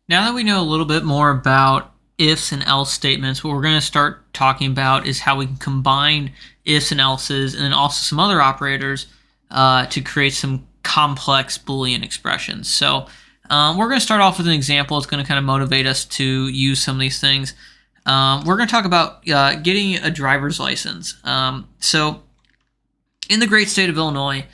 Now that we know a little bit more about ifs and else statements, what we're going to start talking about is how we can combine ifs and else's and then also some other operators to create some complex Boolean expressions. So we're going to start off with an example. It's going to kind of motivate us to use some of these things. We're going to talk about getting a driver's license. So in the great state of Illinois,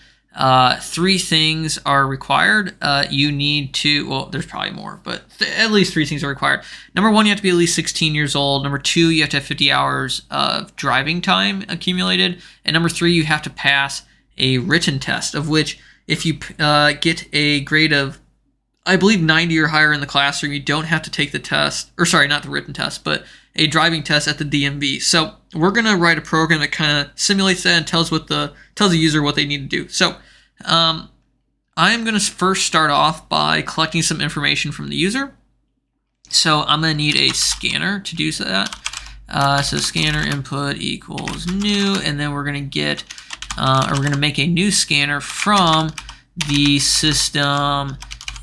three things are required. You need to, well, there's probably more, but at least three things are required. Number one, you have to be at least 16 years old. Number two, you have to have 50 hours of driving time accumulated. And number three, you have to pass a written test, of which if you get a grade of, I believe, 90 or higher in the classroom, you don't have to take the test, or sorry, not the written test, but a driving test at the DMV. So we're going to write a program that kind of simulates that and tells the user what they need to do. So I'm going to first start off by collecting some information from the user. So I'm going to need a scanner to do that. So scanner input equals new, and then we're going to get, we're going to make a new scanner from the system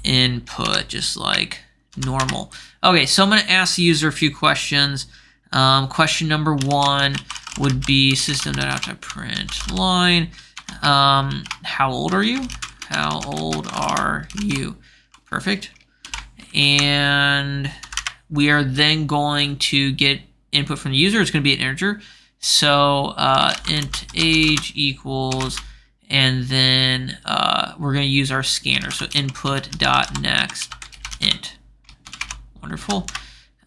input, just like normal. Okay, so I'm going to ask the user a few questions. Question number one would be system.out.println. How old are you? How old are you? Perfect. And we are then going to get input from the user. It's going to be an integer. So int age equals, and then we're going to use our scanner. So input.next int. Wonderful.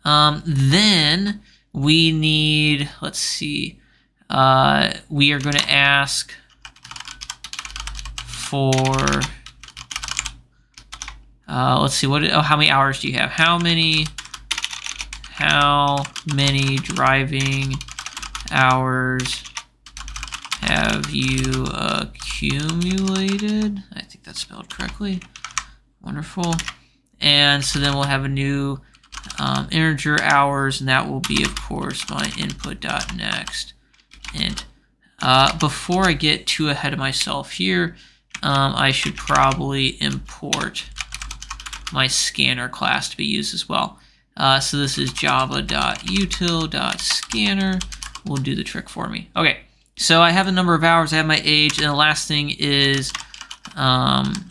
Then we need, let's see, we are going to ask for, let's see, how many hours do you have? How many driving hours have you accumulated? I think that's spelled correctly. Wonderful. And so then we'll have a new integer hours, and that will be, of course, my input.next int. Before I get too ahead of myself here, I should probably import my scanner class to be used as well. So this is java.util.scanner. Will do the trick for me. Okay, so I have the number of hours, I have my age, and the last thing is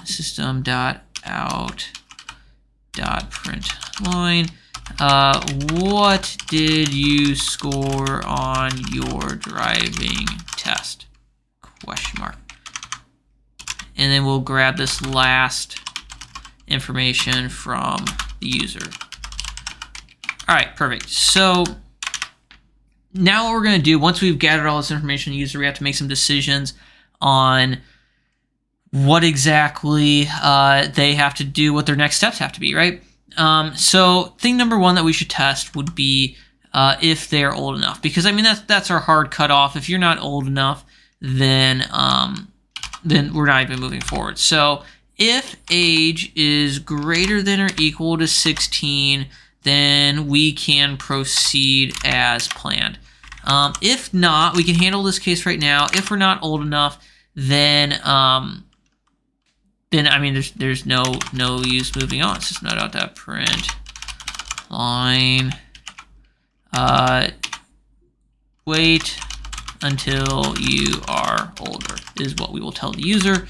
system.out.println. What did you score on your driving test? Question mark. And then we'll grab this last information from the user. All right, perfect. So now what we're going to do, once we've gathered all this information from the user, we have to make some decisions on what exactly they have to do, what their next steps have to be, right? So thing number one that we should test would be if they're old enough, because I mean that's our hard cutoff. If you're not old enough, then we're not even moving forward. So if age is greater than or equal to 16, then we can proceed as planned. If not, we can handle this case right now. If we're not old enough, then I mean there's no use moving on. System.out.println wait until you are older is what we will tell the user.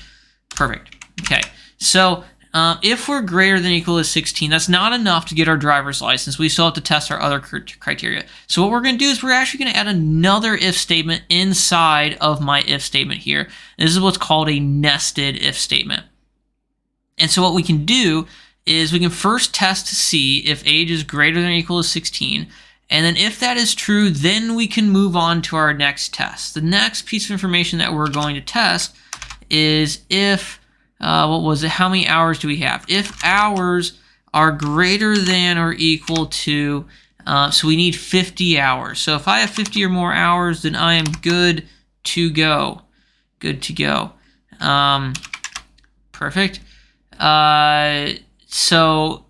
Perfect. Okay, so if we're greater than or equal to 16, that's not enough to get our driver's license. We still have to test our other criteria. So what we're going to do is we're actually going to add another if statement inside of my if statement here. This is what's called a nested if statement. And so what we can do is we can first test to see if age is greater than or equal to 16. And then if that is true, then we can move on to our next test. The next piece of information that we're going to test is if, what was it? How many hours do we have? If hours are greater than or equal to, so we need 50 hours. So if I have 50 or more hours, then I am good to go. Good to go. Perfect. So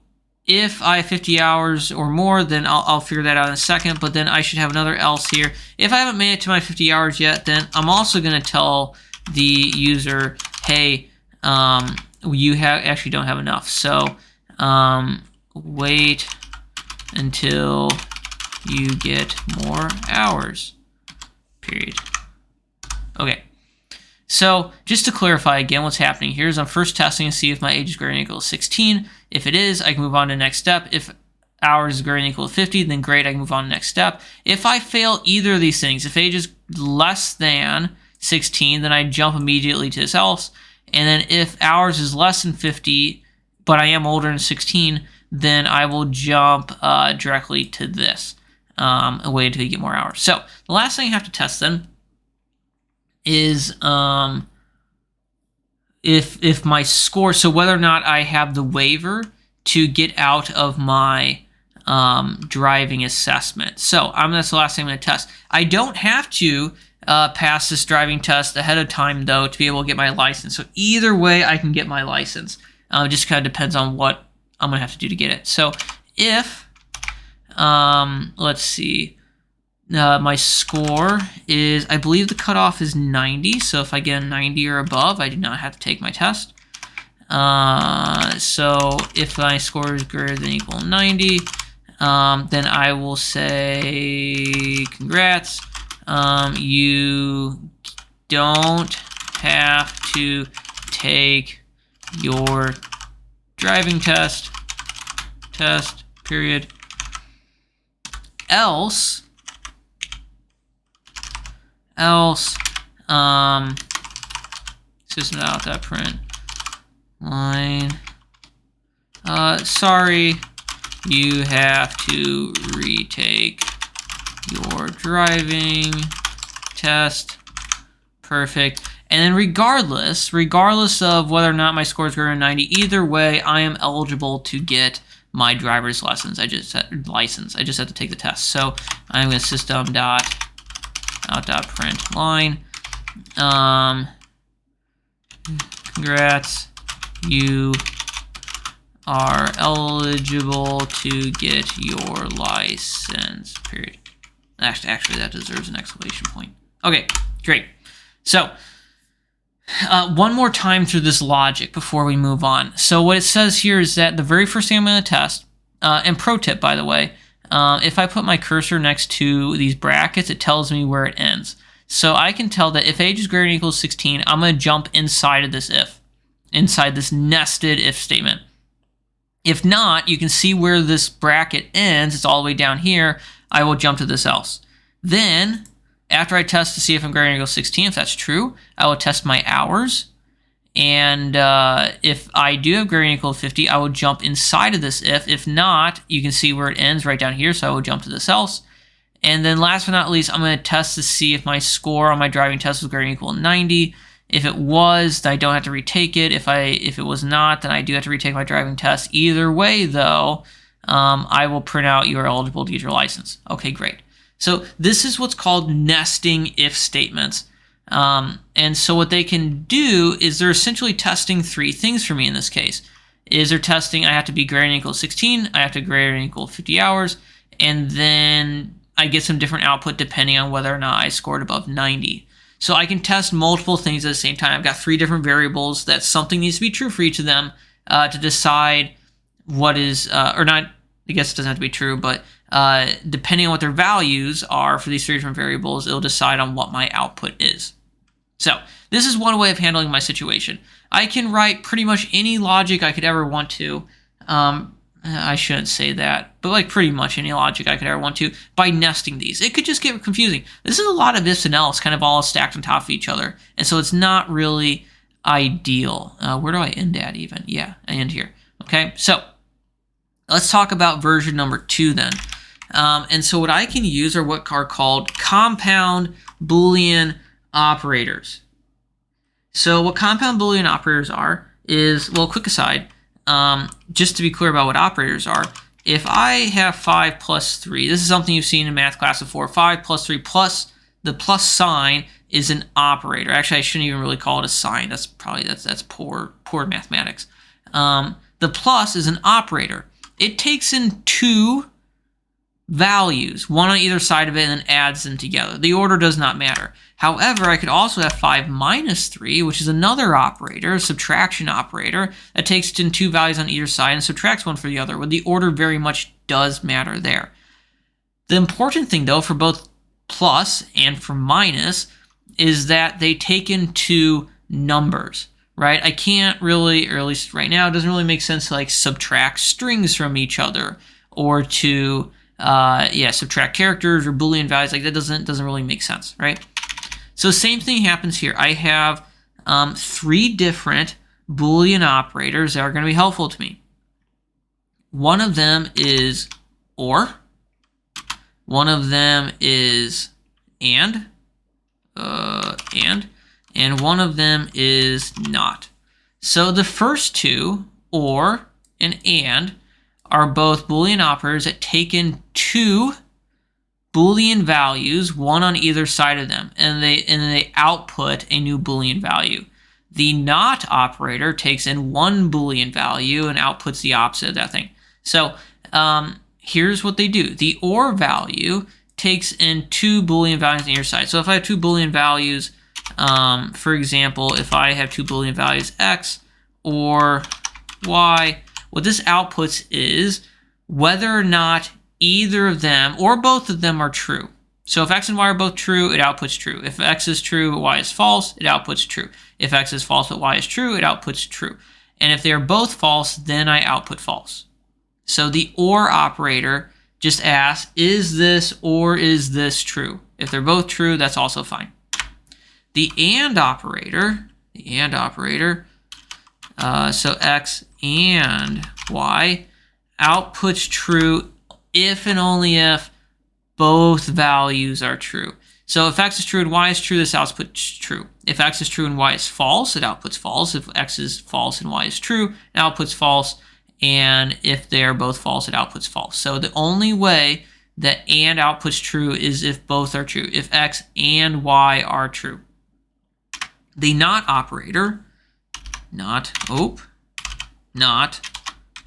if I have 50 hours or more, then I'll figure that out in a second, but then I should have another else here. If I haven't made it to my 50 hours yet, then I'm also going to tell the user, hey, you actually don't have enough. So wait until you get more hours, period. Okay, so just to clarify again what's happening here is I'm first testing to see if my age is greater than or equal to 16. If it is, I can move on to the next step. If hours is greater than or equal to 50, then great, I can move on to the next step. If I fail either of these things, if age is less than 16, then I jump immediately to this else. And then if hours is less than 50, but I am older than 16, then I will jump directly to this and wait until you get more hours. So the last thing I have to test then is if my score, so whether or not I have the waiver to get out of my driving assessment. So that's the last thing I'm going to test. I don't have to pass this driving test ahead of time, though, to be able to get my license. So either way, I can get my license. It just kind of depends on what I'm going to have to do to get it. So if, let's see, my score is, I believe the cutoff is 90. So if I get a 90 or above, I do not have to take my test. So if my score is greater than or equal to 90, then I will say, congrats. You don't have to take your driving test, period. Else, system.out.print line, sorry, you have to retake your driving test. Perfect. And then regardless of whether or not my score is greater than 90, either way, I am eligible to get my driver's license. I just have to take the test. So I'm going to system.out.print line. Congrats, you are eligible to get your license, period. Actually, that deserves an exclamation point. Okay, great. So, one more time through this logic before we move on. So what it says here is that the very first thing I'm going to test, and pro tip, by the way, if I put my cursor next to these brackets, it tells me where it ends. So I can tell that if age is greater than or equal to 16, I'm going to jump inside of this if, inside this nested if statement. If not, you can see where this bracket ends. It's all the way down here. I will jump to this else. Then, after I test to see if I'm greater than or equal to 16, if that's true, I will test my hours. And if I do have greater than or equal to 50, I will jump inside of this if. If not, you can see where it ends right down here, so I will jump to this else. And then last but not least, I'm going to test to see if my score on my driving test was greater than or equal to 90. If it was, then I don't have to retake it. If it was not, then I do have to retake my driving test. Either way, though, I will print out you are eligible to get your license. Okay, great. So this is what's called nesting if statements. And so what they can do is they're essentially testing three things for me in this case. They're testing I have to be greater than or equal to 16, I have to be greater than or equal to 50 hours, and then I get some different output depending on whether or not I scored above 90. So I can test multiple things at the same time. I've got three different variables that something needs to be true for each of them to decide what is, or not, I guess it doesn't have to be true, but depending on what their values are for these three different variables, it'll decide on what my output is. So this is one way of handling my situation. I can write pretty much any logic I could ever want to. I shouldn't say that, but like pretty much any logic I could ever want to by nesting these. It could just get confusing. This is a lot of ifs and else kind of all stacked on top of each other, and so it's not really ideal. Where do I end at even? Yeah, I end here. Okay, so let's talk about version number 2 then. And so what I can use are what are called compound Boolean operators. So what compound Boolean operators are is, well, quick aside, just to be clear about what operators are, if I have 5 plus 3, this is something you've seen in math class before, 5 plus 3 plus the plus sign is an operator. Actually, I shouldn't even really call it a sign. That's probably, that's poor mathematics. The plus is an operator. It takes in two values, one on either side of it, and then adds them together. The order does not matter. However, I could also have 5 minus 3, which is another operator, a subtraction operator, that takes in 2 values on either side and subtracts one for the other, where the order very much does matter there. The important thing, though, for both plus and for minus is that they take in 2 numbers, right? I can't really, or at least right now, it doesn't really make sense to like subtract strings from each other or to subtract characters or Boolean values. Like that doesn't really make sense, right? So same thing happens here. I have 3 different Boolean operators that are going to be helpful to me. One of them is OR. One of them is and one of them is not. So the first 2, OR and are both Boolean operators that take in 2 Boolean values, one on either side of them, and they output a new Boolean value. The not operator takes in 1 Boolean value and outputs the opposite of that thing. So here's what they do. The OR value takes in 2 Boolean values on either side. So if I have 2 Boolean values, for example, if I have 2 Boolean values x or y, what this outputs is whether or not either of them or both of them are true. So if x and y are both true, it outputs true. If x is true but y is false, it outputs true. If x is false but y is true, it outputs true. And if they are both false, then I output false. So the OR operator just asks, is this or is this true? If they're both true, that's also fine. The AND operator, so x and y, outputs true if and only if both values are true. So if x is true and y is true, this outputs true. If x is true and y is false, it outputs false. If x is false and y is true, it outputs false. And if they are both false, it outputs false. So the only way that AND outputs true is if both are true, if x and y are true. The NOT operator, not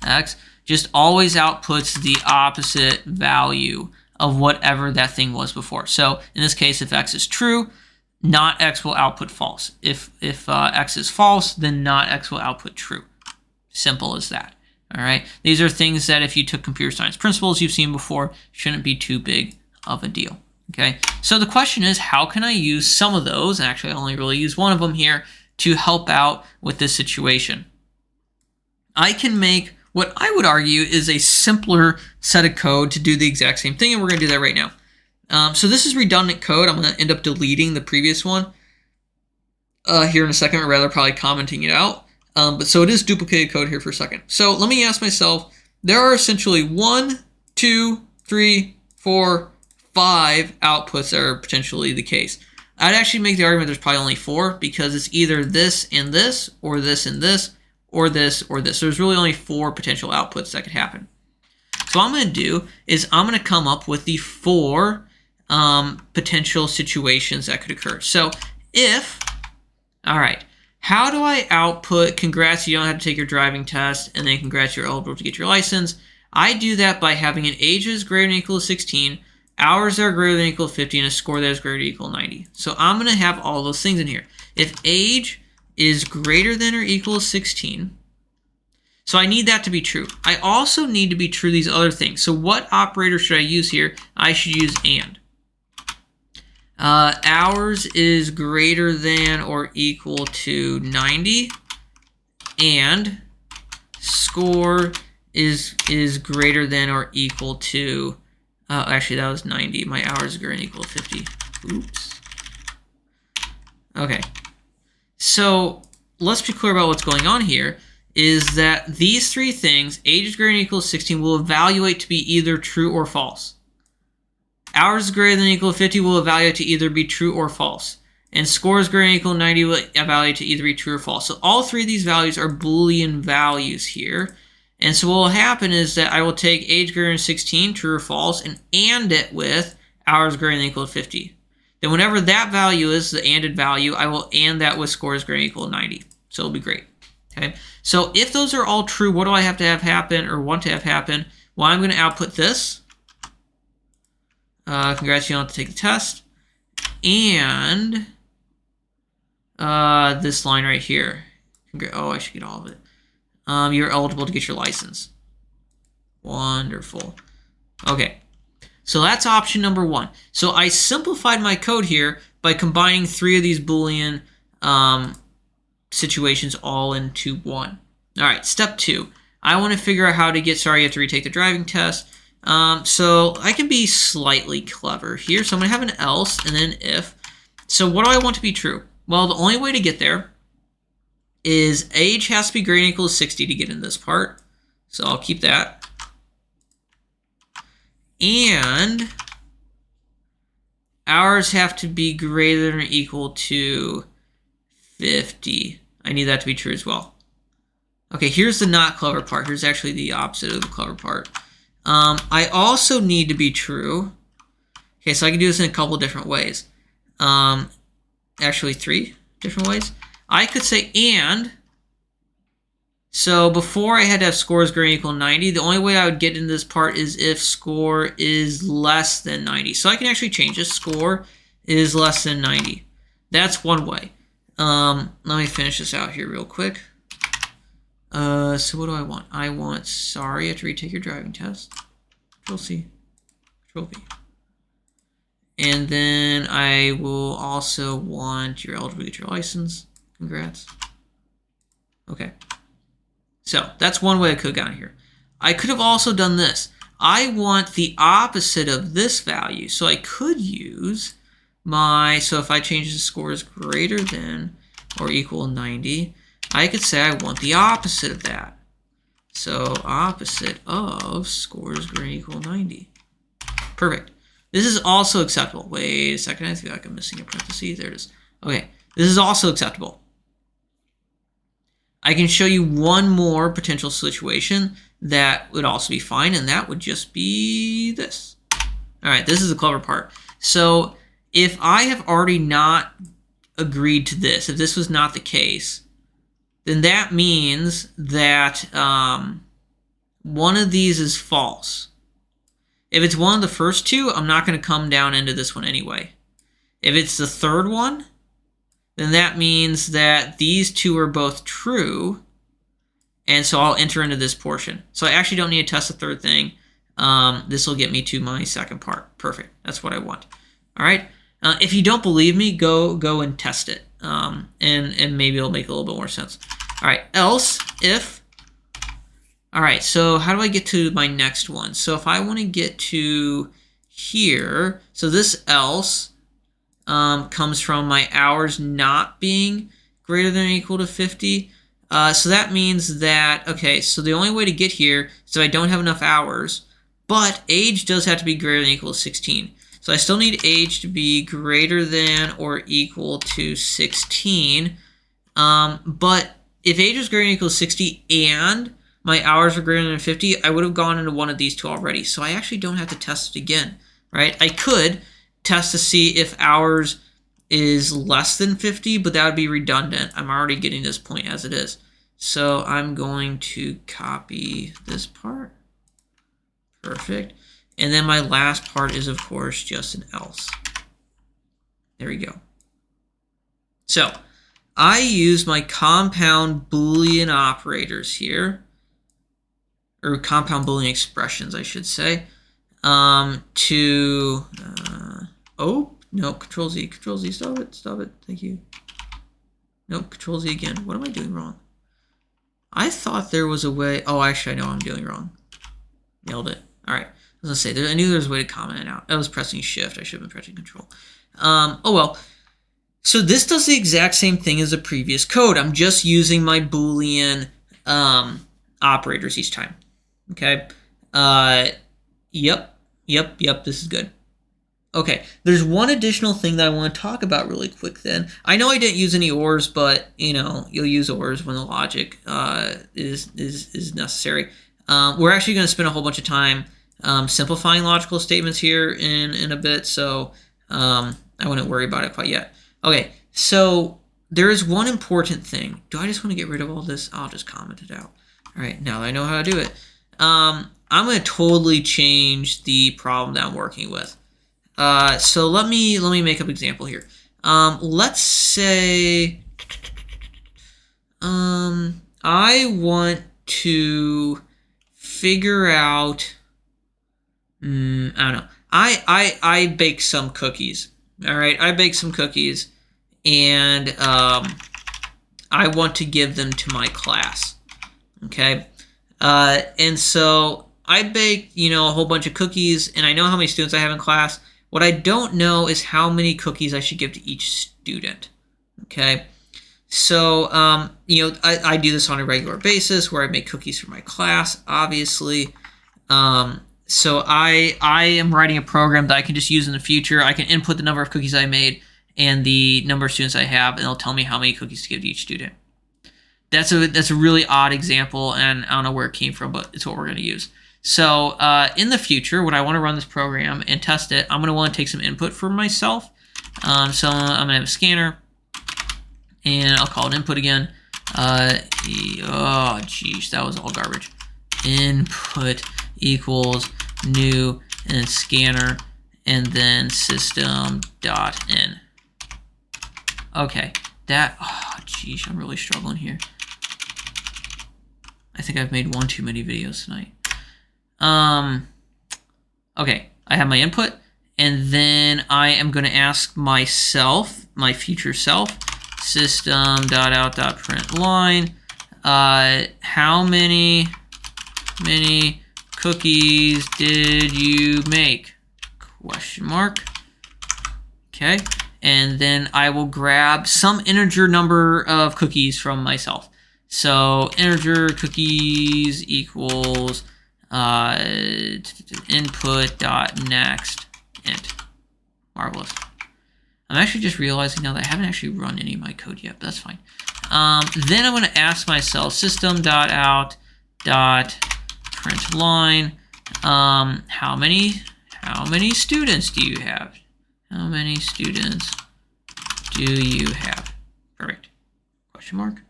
x, just always outputs the opposite value of whatever that thing was before. So in this case, if x is true, not x will output false. If x is false, then not x will output true. Simple as that. All right. These are things that if you took computer science principles you've seen before, shouldn't be too big of a deal. Okay. So the question is, how can I use some of those? Actually, I only really use one of them here to help out with this situation. I can make what I would argue is a simpler set of code to do the exact same thing, and we're going to do that right now. So this is redundant code. I'm going to end up deleting the previous one here in a second, or rather probably commenting it out. But so it is duplicated code here for a second. So let me ask myself, there are essentially 1, 2, 3, 4, 5 outputs that are potentially the case. I'd actually make the argument there's probably only 4 because it's either this and this, or this and this, or this or this. So there's really only 4 potential outputs that could happen. So what I'm going to do is I'm going to come up with the 4 potential situations that could occur. So if, all right, how do I output congrats, you don't have to take your driving test, and then congrats, you're eligible to get your license? I do that by having an age that is greater than or equal to 16, hours that are greater than or equal to 50, and a score that is greater than or equal to 90. So I'm going to have all those things in here. If age is greater than or equal to 16, so I need that to be true. I also need to be true these other things. So what operator should I use here? I should use AND. Hours is greater than or equal to 90, and score is greater than or equal to, actually that was 90. My hours is greater than or equal to 50. Oops. Okay. So let's be clear about what's going on here, is that these 3 things, age is greater than or equal to 16, will evaluate to be either true or false. Hours is greater than or equal to 50 will evaluate to either be true or false. And score is greater than or equal to 90 will evaluate to either be true or false. So all 3 of these values are Boolean values here. And so what will happen is that I will take age greater than 16, true or false, and AND it with hours greater than or equal to 50. Then whenever that value is the ANDed value, I will AND that with score is greater than or equal to 90. So it'll be great. Okay. So if those are all true, what do I have to have happen or want to have happen? Well, I'm going to output this. Congrats, you don't have to take the test. And this line right here. Oh, I should get all of it. You're eligible to get your license. Wonderful. Okay, so that's option number 1. So I simplified my code here by combining 3 of these Boolean situations all into one. All right, step 2. I want to figure out how to get, sorry, you have to retake the driving test. So I can be slightly clever here. So I'm going to have an else and then if. So what do I want to be true? Well, the only way to get there is age has to be greater than or equal to 60 to get in this part. So I'll keep that. And hours have to be greater than or equal to 50. I need that to be true as well. Okay, here's the not clever part. Here's actually the opposite of the clever part. I also need to be true. Okay, so I can do this in a couple of different ways. Actually, 3 different ways. I could say and. So before I had to have scores greater than or equal to 90. The only way I would get into this part is if score is less than 90. So I can actually change this. Score is less than 90. That's one way. Let me finish this out here real quick. So what do I want? I want, sorry, you have to retake your driving test. Control C, Control V. And then I will also want you're eligible to get your license. Congrats. Okay. So that's one way I could have gotten here. I could have also done this. I want the opposite of this value. So I could use my, so if I change the score is greater than or equal to 90, I could say I want the opposite of that. So opposite of scores greater than or equal to 90. Perfect. This is also acceptable. Wait a second, I feel like I'm missing a parenthesis. There it is. Okay, this is also acceptable. I can show you one more potential situation that would also be fine, and that would just be this. All right, this is the clever part. So if I have already not agreed to this, if this was not the case, then that means that one of these is false. If it's one of the first 2, I'm not going to come down into this one anyway. If it's the third one, then that means that these 2 are both true, and so I'll enter into this portion. So I actually don't need to test the third thing. This will get me to my second part. Perfect. That's what I want. All right. If you don't believe me, go and test it, and maybe it'll make a little bit more sense. All right. Else if. All right. So how do I get to my next one? So if I want to get to here, so this else comes from my hours not being greater than or equal to 50. So that means that, okay, so the only way to get here is if I don't have enough hours, but age does have to be greater than or equal to 16. So I still need age to be greater than or equal to 16. But if age is greater than or equal to 60 and my hours are greater than 50, I would have gone into one of these 2 already. So I actually don't have to test it again, right? I could test to see if hours is less than 50, but that would be redundant. I'm already getting this point as it is. So I'm going to copy this part. Perfect. And then my last part is, of course, just an else. There we go. So I use my compound Boolean operators here, or compound Boolean expressions, I should say, to, oh, no, Control Z, stop it, thank you. Nope, Control Z again. What am I doing wrong? I thought there was a way, oh, actually, I know what I'm doing wrong. Nailed it. All right, I was gonna say, I knew there was a way to comment it out. I was pressing Shift, I should have been pressing Control. Oh, well. So this does the exact same thing as the previous code. I'm just using my Boolean operators each time. Okay. Yep, this is good. Okay, there's one additional thing that I want to talk about really quick then. I know I didn't use any ORs, but, you know, you'll use ORs when the logic is necessary. We're actually going to spend a whole bunch of time simplifying logical statements here in a bit, so I wouldn't worry about it quite yet. Okay, so there is one important thing. Do I just want to get rid of all this? I'll just comment it out. All right, now that I know how to do it. I'm going to totally change the problem that I'm working with. So let me make up an example here. Let's say I want to figure out. I don't know. I bake some cookies. All right, I bake some cookies, and I want to give them to my class. Okay, and so I bake, a whole bunch of cookies, and I know how many students I have in class. What I don't know is how many cookies I should give to each student. Okay, so I do this on a regular basis where I make cookies for my class, obviously. So I am writing a program that I can just use in the future. I can input the number of cookies I made and the number of students I have, and it'll tell me how many cookies to give to each student. That's a really odd example, and I don't know where it came from, but it's what we're going to use. So in the future, when I want to run this program and test it, I'm going to want to take some input for myself. So I'm going to have a scanner, and I'll call it input again. Oh, geez, that was all garbage. Input equals new and then scanner and then system.in. Okay, oh geez, I'm really struggling here. I think I've made one too many videos tonight. Okay, I have my input, and then I am going to ask myself, my future self, system.out.println, how many cookies did you make? Question mark. Okay, and then I will grab some integer number of cookies from myself. So integer cookies equals input.next int. Marvelous. I'm actually just realizing now that I haven't actually run any of my code yet, but that's fine. Then I'm going to ask myself system.out.println how many students do you have? How many students do you have? Perfect. Question mark.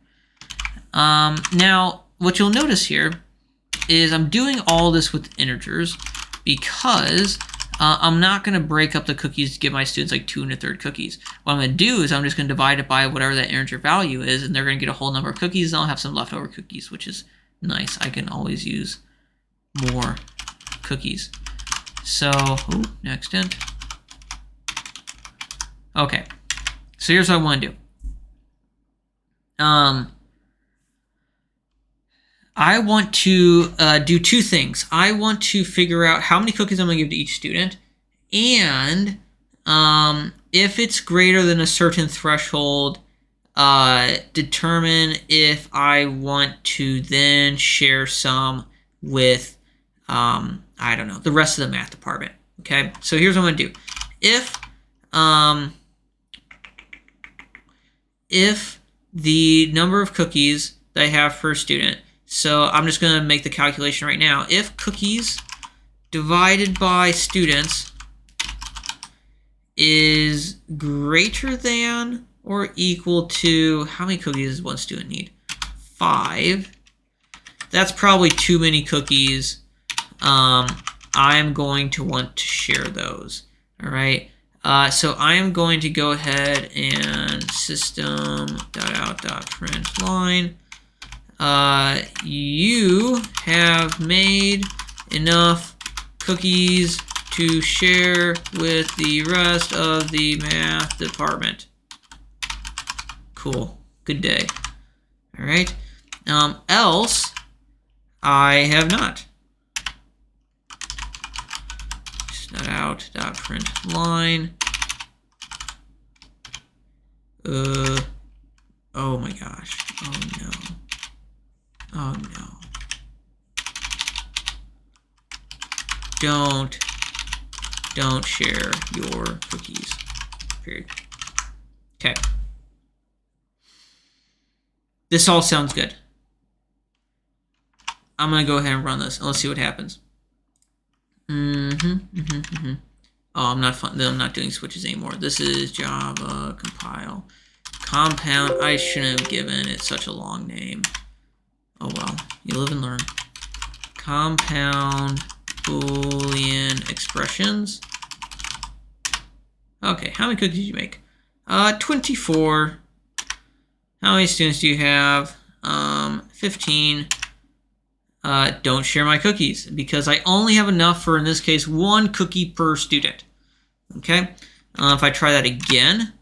Now, what you'll notice here is I'm doing all this with integers because I'm not going to break up the cookies to give my students like 2 1/3 cookies. What I'm going to do is I'm just going to divide it by whatever that integer value is, and they're going to get a whole number of cookies, and I'll have some leftover cookies, which is nice. I can always use more cookies. So, next int. Okay, so here's what I want to do. I want to do two things. I want to figure out how many cookies I'm going to give to each student, and if it's greater than a certain threshold, determine if I want to then share some with, I don't know, the rest of the math department. Okay, so here's what I'm going to do. If the number of cookies that I have per student, so I'm just going to make the calculation right now. If cookies divided by students is greater than or equal to, how many cookies does one student need? 5. That's probably too many cookies. I'm going to want to share those. All right. So I am going to go ahead and system.out.println. You have made enough cookies to share with the rest of the math department. Cool. Good day. All right. Else, I have not. Out.println. Oh my gosh. Oh no. Oh no. Don't share your cookies. Period. Okay. This all sounds good. I'm gonna go ahead and run this and let's see what happens. Oh, I'm not doing switches anymore. This is Java compile. Compound. I shouldn't have given it such a long name. Oh well, you live and learn. Compound Boolean expressions. Okay, how many cookies did you make? 24. How many students do you have? 15. Don't share my cookies because I only have enough for, in this case, 1 cookie per student. Okay, if I try that again,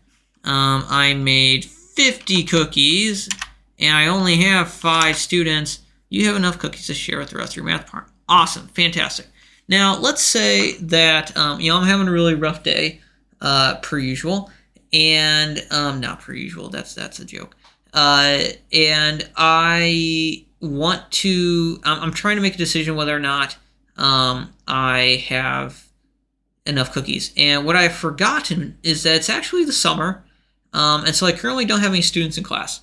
I made 50 cookies and I only have 5 students. You have enough cookies to share with the rest of your math department. Awesome, fantastic. Now let's say that I'm having a really rough day, per usual, and not per usual. That's a joke. And I want to. I'm trying to make a decision whether or not I have enough cookies. And what I've forgotten is that it's actually the summer, and so I currently don't have any students in class.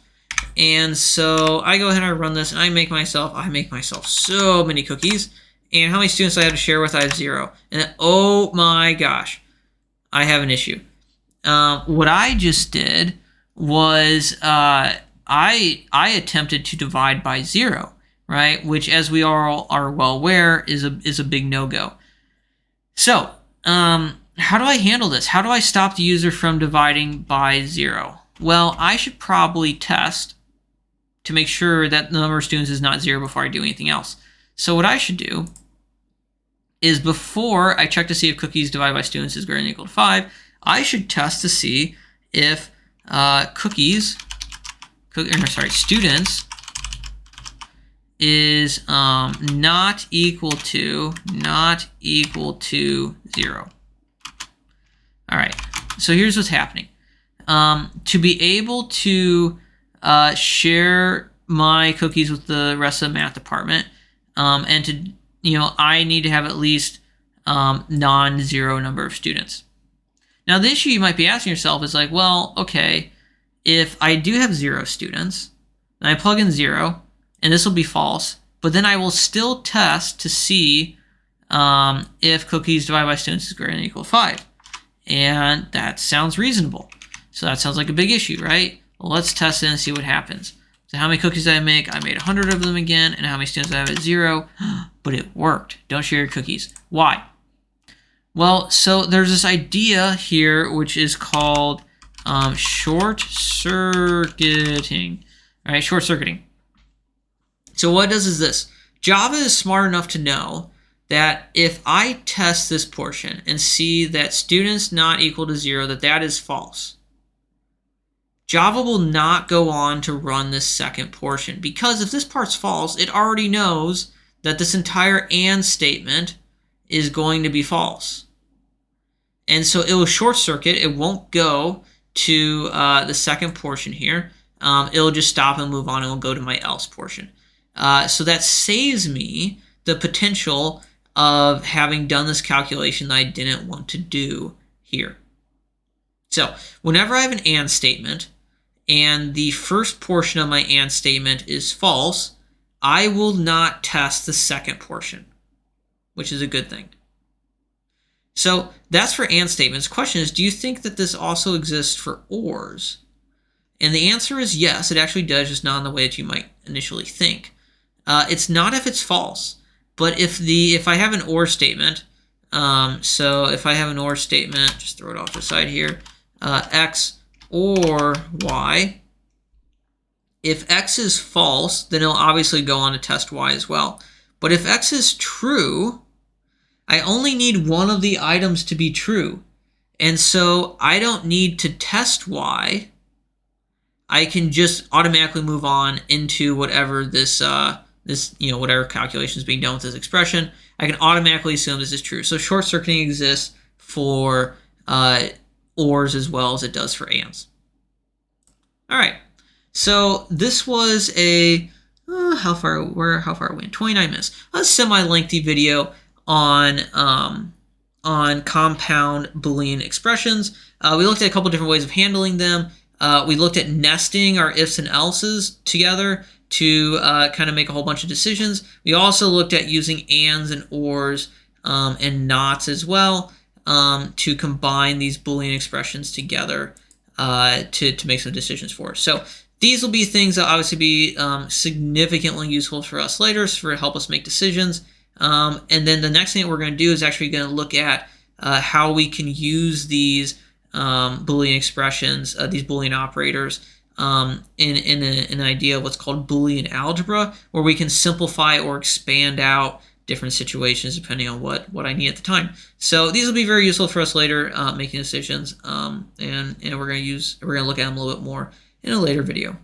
And so I go ahead and I run this, and I make myself so many cookies. And how many students I have to share with? I have 0. And then, oh my gosh, I have an issue. What I just did was I attempted to divide by 0, right? Which, as we all are well aware, is a big no-go. So how do I handle this? How do I stop the user from dividing by 0? Well, I should probably test to make sure that the number of students is not 0 before I do anything else. So what I should do is, before I check to see if cookies divided by students is greater than or equal to 5, I should test to see if students is not equal to 0. All right, so here's what's happening. To be able to share my cookies with the rest of the math department, and to, I need to have at least non-zero number of students. Now, the issue you might be asking yourself is like, well, okay, if I do have 0 students, then I plug in 0, and this will be false, but then I will still test to see if cookies divided by students is greater than or equal to 5. And that sounds reasonable. So that sounds like a big issue, right? Well, let's test it and see what happens. So how many cookies did I make? I made 100 of them again. And how many students did I have at 0? But it worked. Don't share your cookies. Why? Well, so there's this idea here which is called short-circuiting. All right, short-circuiting. So what it does is this. Java is smart enough to know that if I test this portion and see that students not equal to 0, that is false, Java will not go on to run this second portion, because if this part's false, it already knows that this entire AND statement is going to be false. And so it will short circuit. It won't go to the second portion here. It'll just stop and move on, and it'll go to my else portion. So that saves me the potential of having done this calculation that I didn't want to do here. So whenever I have an AND statement and the first portion of my AND statement is false, I will not test the second portion, which is a good thing. So that's for AND statements. The question is, do you think that this also exists for ORs? And the answer is yes, it actually does, just not in the way that you might initially think. It's not if it's false. But if I have an OR statement, so if I have an OR statement, just throw it off to the side here, X or Y, if X is false, then it'll obviously go on to test Y as well. But if X is true, I only need one of the items to be true. And so I don't need to test Y. I can just automatically move on into whatever whatever calculation is being done with this expression. I can automatically assume this is true. So short circuiting exists for ORs as well as it does for ANDs. All right. So this was a how far are we? 29 minutes. A semi-lengthy video on compound Boolean expressions. We looked at a couple different ways of handling them. We looked at nesting our ifs and elses together to kind of make a whole bunch of decisions. We also looked at using ands and ors and nots as well to combine these Boolean expressions together to make some decisions for us. So these will be things that obviously be significantly useful for us later to help us make decisions. And then the next thing that we're going to do is actually going to look at how we can use these Boolean expressions, these Boolean operators, in an idea of what's called Boolean algebra, where we can simplify or expand out different situations depending on what I need at the time. So these will be very useful for us later making decisions, and we're going to look at them a little bit more in a later video.